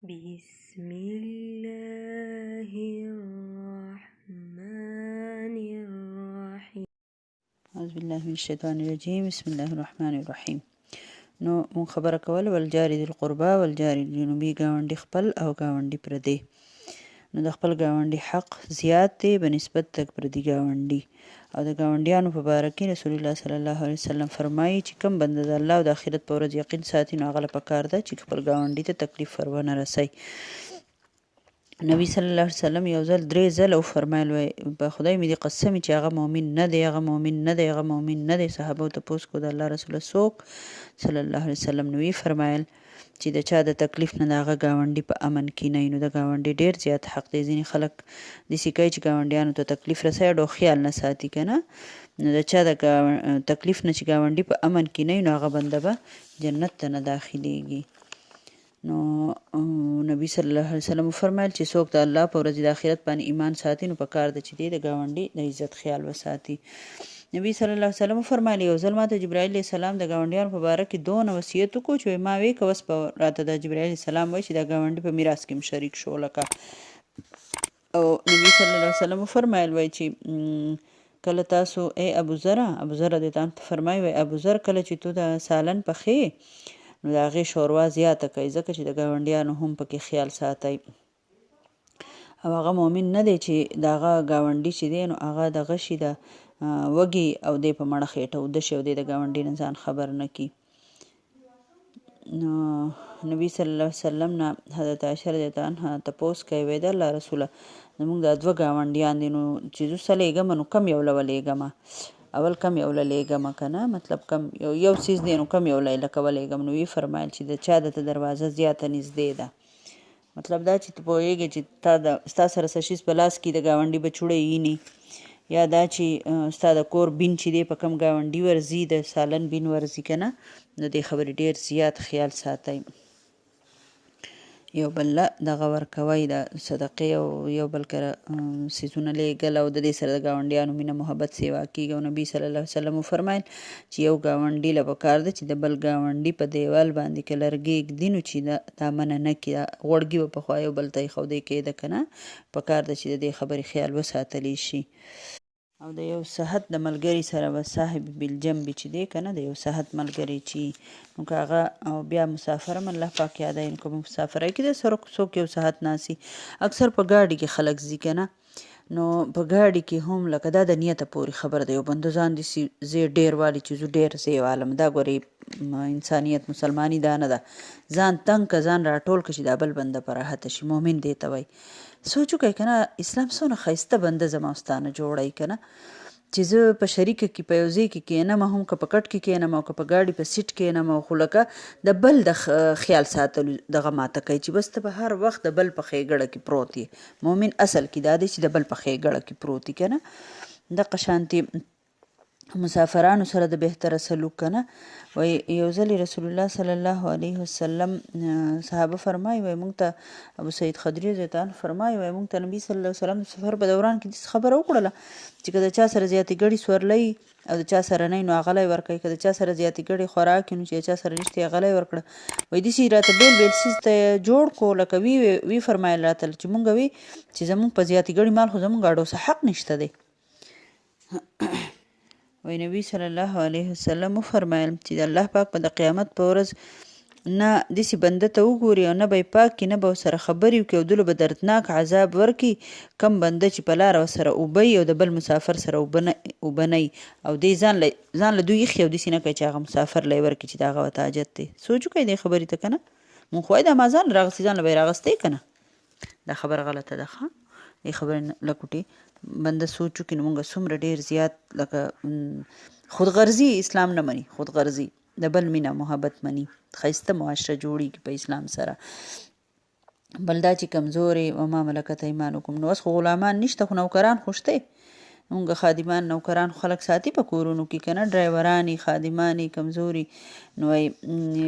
بسم الله الرحمن الرحیم. اعوذ بالله من الشیطان الرجیم. بسم الله الرحمن الرحیم. نو مون خبره کول والجاری ذی القربا والجاری الجنوبی گاونډي خپل او گاونډي پردی. نو د خپل گاونډي حق زیات دی بنسبت د پردي گاونډي. او د گاونډیانو په باره کې رسول الله صلی الله علیه وسلم فرمایي چې کوم بنده د الله او د آخرت په ورځ یقین ساتي نو هغه له پکار ده چې خپل گاونډي ته تکلیف ورونه رسوي. نبی صلی الله علیه وسلم یو ځل 3 ځله وفرمایل وای په خدای مې دې قسم چې هغه مؤمن نه دی، هغه مؤمن نه دی، هغه مؤمن نه دی. صحابه ته پوښتنه کو د الله رسول څوک صلی الله علیه وسلم نو وی فرمایل چې د چا د تکلیف نه هغه گاونډي په امن کې نه نو د گاونډي ډیر زیات حق دی. ځینې خلک د سیکای چې گاونډیانو ته تکلیف رسوي ډو خیال نه ساتي کنه. نو د چا د تکلیف نه چې گاونډي په امن کې نه نو هغه بنده به جنت ته نه داخليږي. نو نبی صلی الله علیه وسلم فرمایل چې څوک د الله په ورځ د آخرت باندې ایمان ساتي نو په کار د چې د گاونډي د عزت خیال وساتي. نبی صلی الله علیه وسلم فرمایلی یو ځل ماته جبرائیل علیه السلام د گاونډیانو په باره کې دون وصیت وکړو چې ما وی کوس په راته د جبرائیل علیه السلام وای چې د گاونډي په میراث کې شریک شو لکه. او نبی صلی الله علیه وسلم فرمایل وای چې کله تاسو ابو ذر د تان فرمایي وای ابو ذر کله چې تو د سالن پخې نو د هغې شوروا زیاته کوي ځکه چې د ګاونډیانو هم پکې خیال ساتي. او هغه مؤمن نه دی چې د هغه ګاونډي چې دی نو هغه دغه شي د وږي او دی په مړه خېټه وده شي او دی د ګاونډي نه ځان خبر نه کي. نو نبی صلی الله علیه وسلم نه حضرت عایشه رضی الله عنها تپوس کوي وای د الله رسوله زموږ د دوه ګاونډیان دي نو چې زه سلیږم نو کم یو لولیږم اول کم یو للیږم کنه مطلب کم یو سیز دی نو کم یو لکه ولیږم. نو وی فرمایل چې د چا د دروازه زیاته نږدې ده مطلب دا چې ته پوهېږې چې ستا سره څه شیز په لاس کې د ګاونډي بچوړی ییني یا دا چې ستا د کور بین چې دی په کم ګاونډي ورځي د سالن بین ورځي که نه نو دې خبرې ډېر زیات خیال ساتئ. یو بل دغه ورکوی د صدقې او یو بل کره څیزونه لیږل او د دې سره د ګاونډیانو مینه محبت سیوا کېږي. او نبي صلی الله علیه وسلم وفرمایل چې یو ګاونډي له پکار ده چې د بل ګاونډي په دیوال باندې که لرګي ږدي نو چې دا منع نه کړي غوړګي به پخوا یو بل ته ایښودی کېده که نه پکار ده چې د دې خبرې خیال وساتلی شي. او د یو صحت د ملګری سره به صاحب بالجنب چې دی که نه د یو صحت ملګری چې نو که هغه او بیا مسافر هم الله پاک یادوي نو که مسافرۍ کې د سره څوک یو صحت ناسي اکثر په ګاډي کې خلک ځي که نه نو په ګاډي کې هم لکه دا د نیته پورې خبره ده. یو بنده ځان دي زه ډېر والي چې زه ډېر زه والم دا ګورې انسانیت مسلمانی دا نه ده. ځان تنګ که ځان راټول که چې دا بل بنده په راحته شي مؤمن دی ته وایي. سوچ وکړئ که نه اسلام څونه ښایسته بنده زما او ستا نه جوړی که نه چې زه په شریکه کې په یو ځای کې کښېنم هم که په کټ کې کښېنم او که په ګاډي په سیټ کښېنم خو لکه د بل د خیال ساتلو دغه ماته کوي چې بس ته به هر وخت د بل په ښېګړه کې پروت یې. مؤمن اصل کې دا دی چې د بل په ښېګړه کې پروت یي که نه. دغه شانتې مسافرانو سره د بهتره سلوک کنه. وای یو ځل رسول الله صلی الله علیه وسلم صحابه فرمایي وای مونږ ته ابو سعید خدری رضی الله عنه فرمایي وای مونږ ته نبی صلی الله علیه وسلم د سفر په دوران کې خبره وکړله چې که د چا سره زیاتې ګړي سورلی او د چا سره نه نو هغلی ورکوي که د چا سره زیاتې ګړي خوراک نو چې د چا سره نشته هغلی ورکړه. وای داسې راته بیل بیل څیز ته جوړ کړو لکه وی فرمایل راته چې مونږ وی چې زمونږ په زیاتې ګړي مال خو زمونږ اړو څه حق نشته دی. وای نبی صلی الله علیه وسلم فرمایل چې د الله پاک په د قیامت په ورځ نه داسې بنده ته وګوري او نه به یې پاک کړي نه به ورسره خبرې وکړي او دلو به دردناک عذاب ورکړي کم بنده چې په لاره ورسره اوبه او د بل مسافر سره اوبه نه او دی ځان له دوی ایښي او داسې نه کوي چې هغه مسافر له یې ورکړي چې د هغه ورته حاجت دی. سوچ وکړئ دې خبرې ته که نه مونږ خو وایو دا ما ځان له راغستې ځان له به یې راغستی که نه دا خبره غلطه ده. ښه دې خبرې لکوټې بنده سوچ وکړي نو مونږ څومره ډېر زیات لکه خودغرضي اسلام نه مني خودغرضي د بل مینه محبت مني ښایسته معاشره جوړېږي په اسلام سره. بل دا چې کمزورې وما ملکت ایمانکم نو اوس خو غلامان نشته خو نوکران خو شته مونږ خادمان نوکران خلک ساتي په کورونو کې که نه ډرایورانې خادمانې کمزوري نو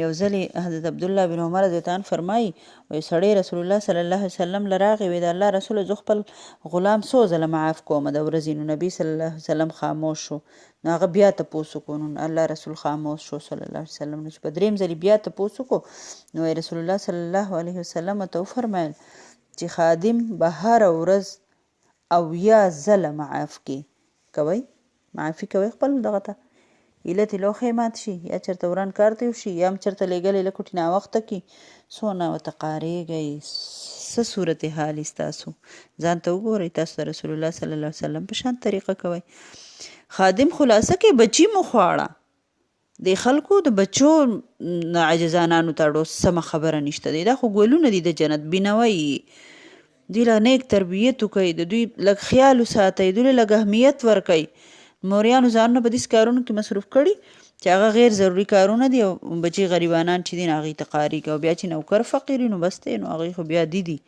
یو ځلې حضرت عبدالله بن عمر رضی الله عنه فرمایي وایي سړی رسول الله صلی الله علیه وسلم له راغی وایي د الله رسوله زه خپل غلام څو ځله معاف کومه د ورځې نو نبي صلی الله علیه وسلم خاموش شو نو هغه بیا تپوس وکړو نو الله رسول خاموش شو صلی الله علیه وسلم نو چې په درېیم ځلې بیا تپوس وکړو نو وایي رسول الله صلی الله علیه وسلم ته وفرمیل چې خادم به هره ورځ 80 ځله معاف کوئ معافي کوئ خپل دغه ته علت لوښی مات شي یا چېرته وران کار ته وشي یا هم چېرته لیږلی لکوټي ناوخته کې څونه ورته قارېږئ څه صورت حال ستاسو ځان ته وګورئ تاسو د رسول الله صلی الله علیه وسلم په شان طریقه کوئ خادم خلاصه کې بچي مو خواړه د خلکو د بچو عاجزانانو ته ډو سمه خبره نشته دی دا خو ګلونه دي د جنت بینوي دوی له نیک تربیت وکړئ د دوی لږ خیال وساتئ دوی له لږ اهمیت ورکئ موریانو ځانونه په داسې کارونو کې مصروف کړي چې هغه غیر ضروري کارونه دي او بچي غریبانان چې دي نو هغوی ته قاریږي او بیا چې نوکر فقیر نو بس دی نو هغوی خو بیا دي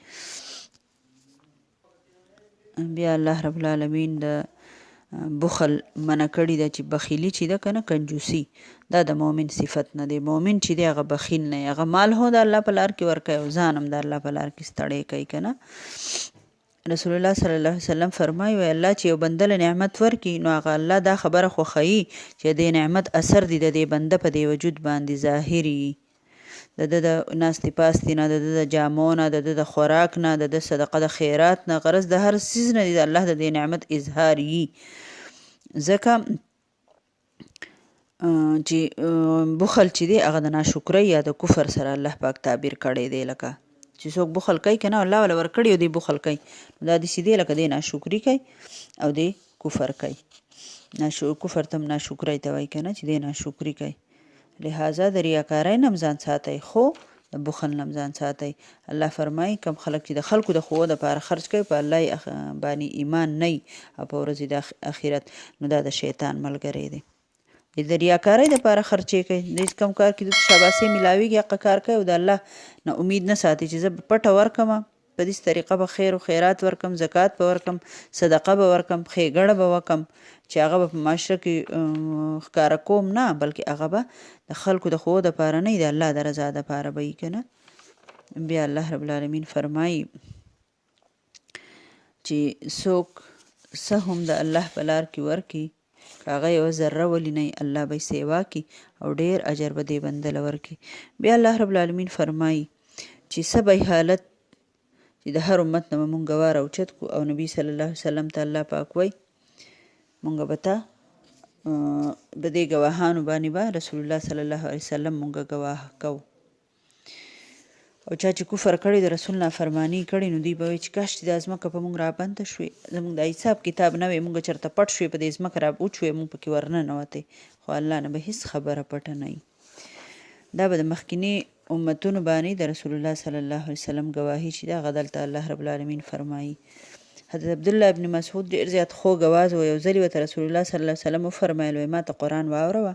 بیا الله رب العالمین د بخل منع کړي ده چې بخیلي چې ده که نه کنجوسي دا د مؤمن صفت نه دی مؤمن چې دی هغه بخیل نه هغه مال هو د الله په لار کې ورکوي او ځان هم د الله په لار کې ستړی کوي که نه رسول الله صلی الله علیه وسلم فرمایي وایي الله چې یو بنده له نعمت ورکړي نو هغه الله دا خبره خوښوي چې د نعمت اثر دی د دې بنده په دې وجود باندې ظاهري د ده د ناستې پاستې نه د ده د جامو نه د ده د خوراک نه د ده صدقه د خیرات نه غرض د هر څیز نه دی د الله د دې نعمت اظهار یي ځکه چې بخل چې دی هغه د ناشکرۍ یا د کفر سره الله پاک تعبیر کړی دی لکه چې څوک بخل کوي که نه الله والا ورکړي او دی بخل کوي دا داسې دی لکه دی ناشکري کوي او دی کفر کوي کفر ته هم ناشکرۍ ته وایي که نه چې دی ناشکري کوي لہذا د ریاکارۍ نه هم ځان ساتئ خو د بخل نه هم ځان ساتئ الله فرمایي کم خلک چې د خلکو د ښو دپاره خرج کوي په الله باندې ایمان نه او په ورځې د اخرت نو دا د شیطان ملګری دی د ریاکارۍ دپاره خرچې کوي د کم کار کې د شاباسي میلاویږي هغه کار کوي او د الله نه امید نه ساتي چې زه پټه ورکمه په دې طریقه به خیر و خیرات ورکم زکات به ورکم صدقه به ورکم ښېګړه به وکم چې هغه به په معاشره کې ښکاره کوم نه بلکې هغه به د خلکو د ښو دپاره نه د الله د رضا دپاره به وي که نه بیا الله رب العالمین فرمایي چې څوک څه هم د الله په لار کې ورکړي که هغه یوه ذره ولینئ الله به یې سیوا کړي او ډېر اجر به دې بنده له ورکړي بیا الله رب العالمین فرمایي چې څه به حالت چې د هر امت نه به مونږ ګواه راوچت کړو او نبي صلی الله علیه وسلم ته الله پاک وایي مونږ به ته په دې ګواهانو باندې به رسول الله صلی الله علیه وسلم مونږ ګواه کوو او چا چې کفر کړی د رسول نافرماني کړې نو دوی به وایي چې کاش چې دا ځمکه په مونږ رابنده شوې زمونږ د حساب کتاب نه وی مونږ چېرته پټ شوې په دې ځمکه را وچوې مونږ پکې ورننوتې خو الله نه به هېڅ خبره پټه نه وي دا به د مخکیني امتونو باندې د رسول الله صلی الله علیه وسلم ګواهي چې دا هغه دلته الله رب العالمین فرمایي حضرت عبدالله ابن مسعود ډېر زیات خوږ اواز و یو ځلې ورته رسول الله صلی الله علیه وسلم وفرمیل وایي ما ته قرآن واوروه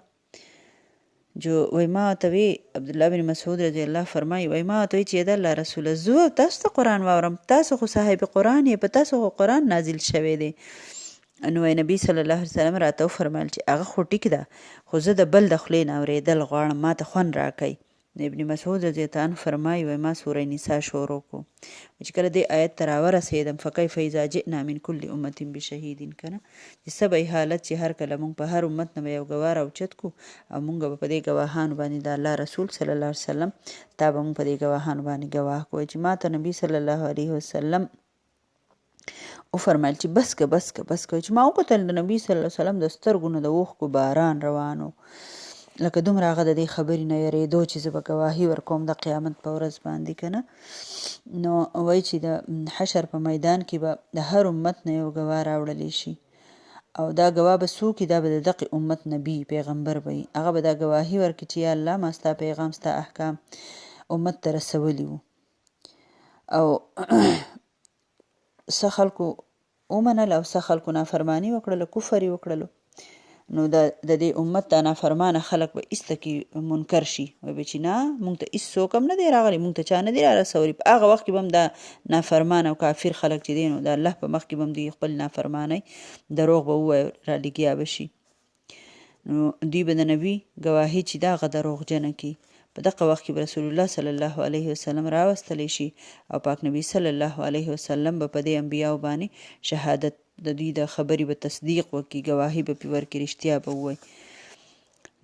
وایي ما ته وی عبدالله بن مسعود رضی الله فرمایي وایي ما ته وی چې د الله رسوله زه تاسو ته قرآن واورم تاسو خو صاحب قرآن یې په تاسو خو قرآن نازل شوی دی نو وایي نبي صلی الله علیه وسلم راته وفرمیل چې هغه خو ټیک ده خو زه د بل د خولې نه اورېدل غواړم ما ته خوند راکوي ابن مسعود رضی الله عنه فرمایي وایي ما سوره نساء شروع کړو چې کله دې آیت ته راورسېدم فکیف اذا جئنا من کل امة بشهید که نه چې څه به حالت چې هر کله مونږ په هر امت نه به یو ګواه راوچت کړو او مونږ به په دې ګواهانو باندې د الله رسول صلی الله علیه وسلم تا به مونږ په دې ګواهانو باندې ګواه کړو چې ما ته نبي صلی الله علیه وسلم وفرمیل چې بس که چې ما وکتل د نبي صلی الله علیه وسلم د سترګو نه د اوښکو باران روانو لکه دومره هغه د دې خبرې نه یېرېدو چې زه به ګواهي ورکوم د قیامت په ورځ باندې که نه نو وایي چې د حشر په میدان کې به د هر امت نه یو ګواه راوړلی شي او دا ګواه به څوک دا به د دغې امت نبي پیغمبر به وي هغه به دا ګواهي ورکړي چې یا الله ما ستا پیغام ستا احکام امت ته رسولي وو او څه خلکو ومنل او څه خلکو نافرماني وکړله کفر یې وکړلو نو د دې امت دا نافرمانه خلک به ایسته کې منکر شي وایي به چې نه موږ ته هېڅ څوک هم نه دی راغلی موږ ته چا نه دی رارسولی په هغه وخت کې به هم دا نافرمان او کافر خلک چې دی نو د الله په مخ کې به هم دوی خپل نافرمانۍ دروغ به ووایي رالګیا به شي نو دوی به د نبي ګواهي چې دا هغه دروغجنه کړي په دغه وخت کې به رسول الله صلی الله علیه وسلم راوستلی شي او پاک نبی صلی الله علیه وسلم به په دې انبیاو باندې شهادت د دوی د خبرې به تصدیق وکړي ګواهي به پې ورکړي رښتیا به ووایي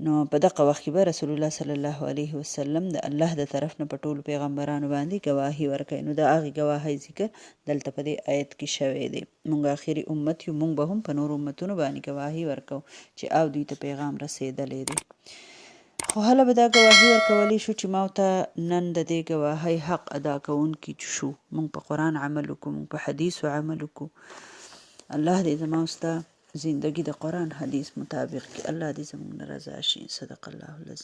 نو په دغه وخت کې به رسول الله صلی الله علیه وسلم د الله د طرف نه په ټولو پیغمبرانو باندې ګواهي ورکوي نو د هغې ګواهۍ ذکر دلته په دې آیت کې شوی دی موږ آخري امت یو موږ به هم په نورو امتونو باندې ګواهي ورکوو چې او دوی ته پیغام رسېدلی دی خو هله به دا ګواهي ورکولی شو چې ما ته نن د دې ګواهۍ حق ادا کوونکي شو موږ په قرآن عمل وکړو موږ په حدیثو عمل وکړو الله دې زما او ستا زندگی د قرآن حدیث مطابق کې الله دې زموږ نه رضا شي صدق الله العظیم